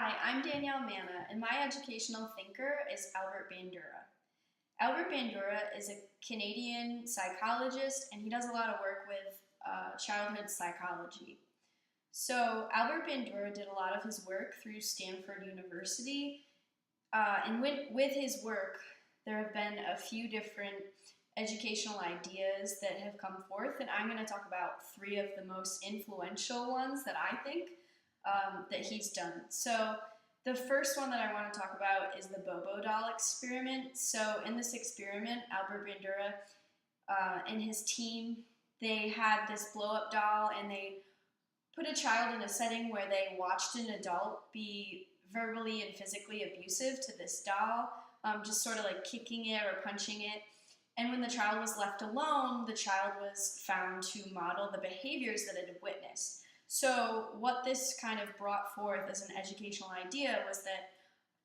Hi, I'm Danielle Manna, and my educational thinker is Albert Bandura. Albert Bandura is a Canadian psychologist, and he does a lot of work with childhood psychology. So Albert Bandura did a lot of his work through Stanford University, and with his work, there have been a few different educational ideas that have come forth, and I'm going to talk about three of the most influential ones that I think that he's done. So the first one that I want to talk about is the Bobo doll experiment. So in this experiment, Albert Bandura and his team, they had this blow-up doll, and they put a child in a setting where they watched an adult be verbally and physically abusive to this doll, just sort of like kicking it or punching it. And when the child was left alone, the child was found to model the behaviors that it had witnessed. So what this kind of brought forth as an educational idea was that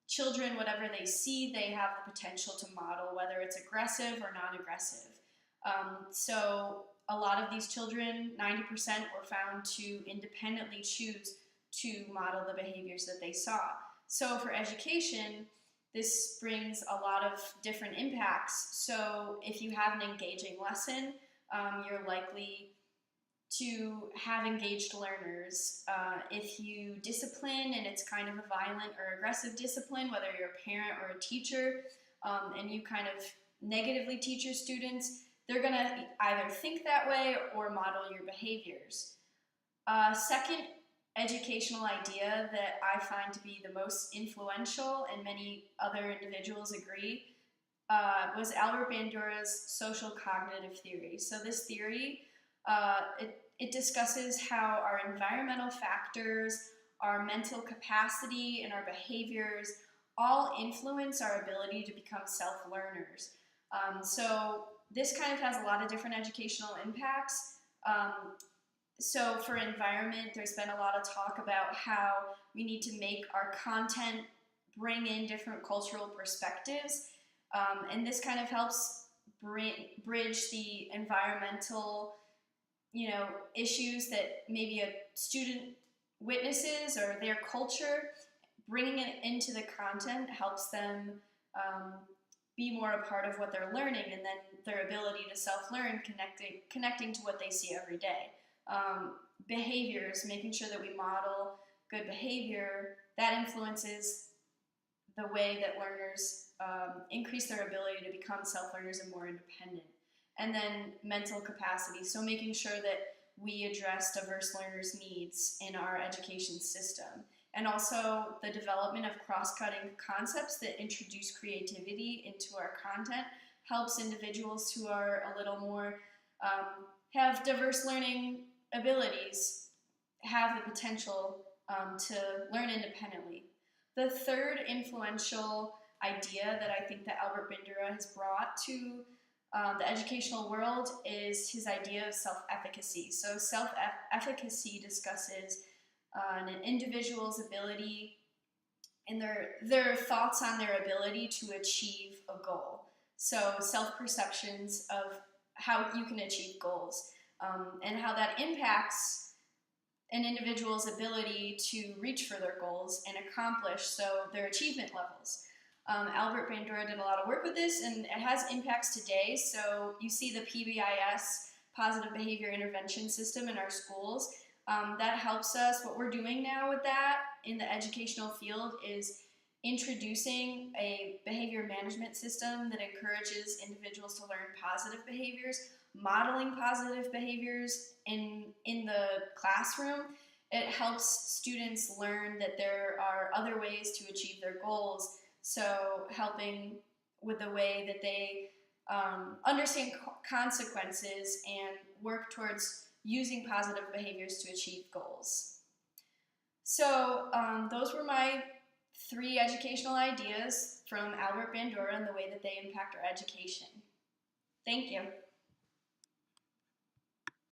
children, whatever they see, they have the potential to model, whether it's aggressive or non-aggressive. So a lot of these children, 90%, were found to independently choose to model the behaviors that they saw. So for education, this brings a lot of different impacts. So if you have an engaging lesson, you're likely to have engaged learners. If you discipline and it's kind of a violent or aggressive discipline, whether you're a parent or a teacher, and you kind of negatively teach your students, they're going to either think that way or model your behaviors. Second educational idea that I find to be the most influential, and many other individuals agree, was Albert Bandura's social cognitive theory. So this theory, it discusses how our environmental factors, our mental capacity, and our behaviors all influence our ability to become self-learners. So this kind of has a lot of different educational impacts. So for environment, there's been a lot of talk about how we need to make our content bring in different cultural perspectives, and this kind of helps bridge the environmental issues that maybe a student witnesses or their culture. Bringing it into the content helps them be more a part of what they're learning, and then their ability to self-learn, connecting to what they see every day. Behaviors, making sure that we model good behavior, that influences the way that learners increase their ability to become self-learners and more independent. And then mental capacity, so making sure that we address diverse learners' needs in our education system. And also the development of cross-cutting concepts that introduce creativity into our content helps individuals who are a little more, have diverse learning abilities, have the potential to learn independently. The third influential idea that I think that Albert Bandura has brought to the educational world is his idea of self-efficacy. So self-efficacy discusses an individual's ability and their thoughts on their ability to achieve a goal. So self-perceptions of how you can achieve goals, and how that impacts an individual's ability to reach for their goals and accomplish their achievement levels. Albert Bandura did a lot of work with this, and it has impacts today. So you see the PBIS, Positive Behavior Intervention System, in our schools. That helps us. What we're doing now with that in the educational field is introducing a behavior management system that encourages individuals to learn positive behaviors, modeling positive behaviors in the classroom. It helps students learn that there are other ways to achieve their goals, so helping with the way that they understand consequences and work towards using positive behaviors to achieve goals. So those were my three educational ideas from Albert Bandura and the way that they impact our education. Thank you.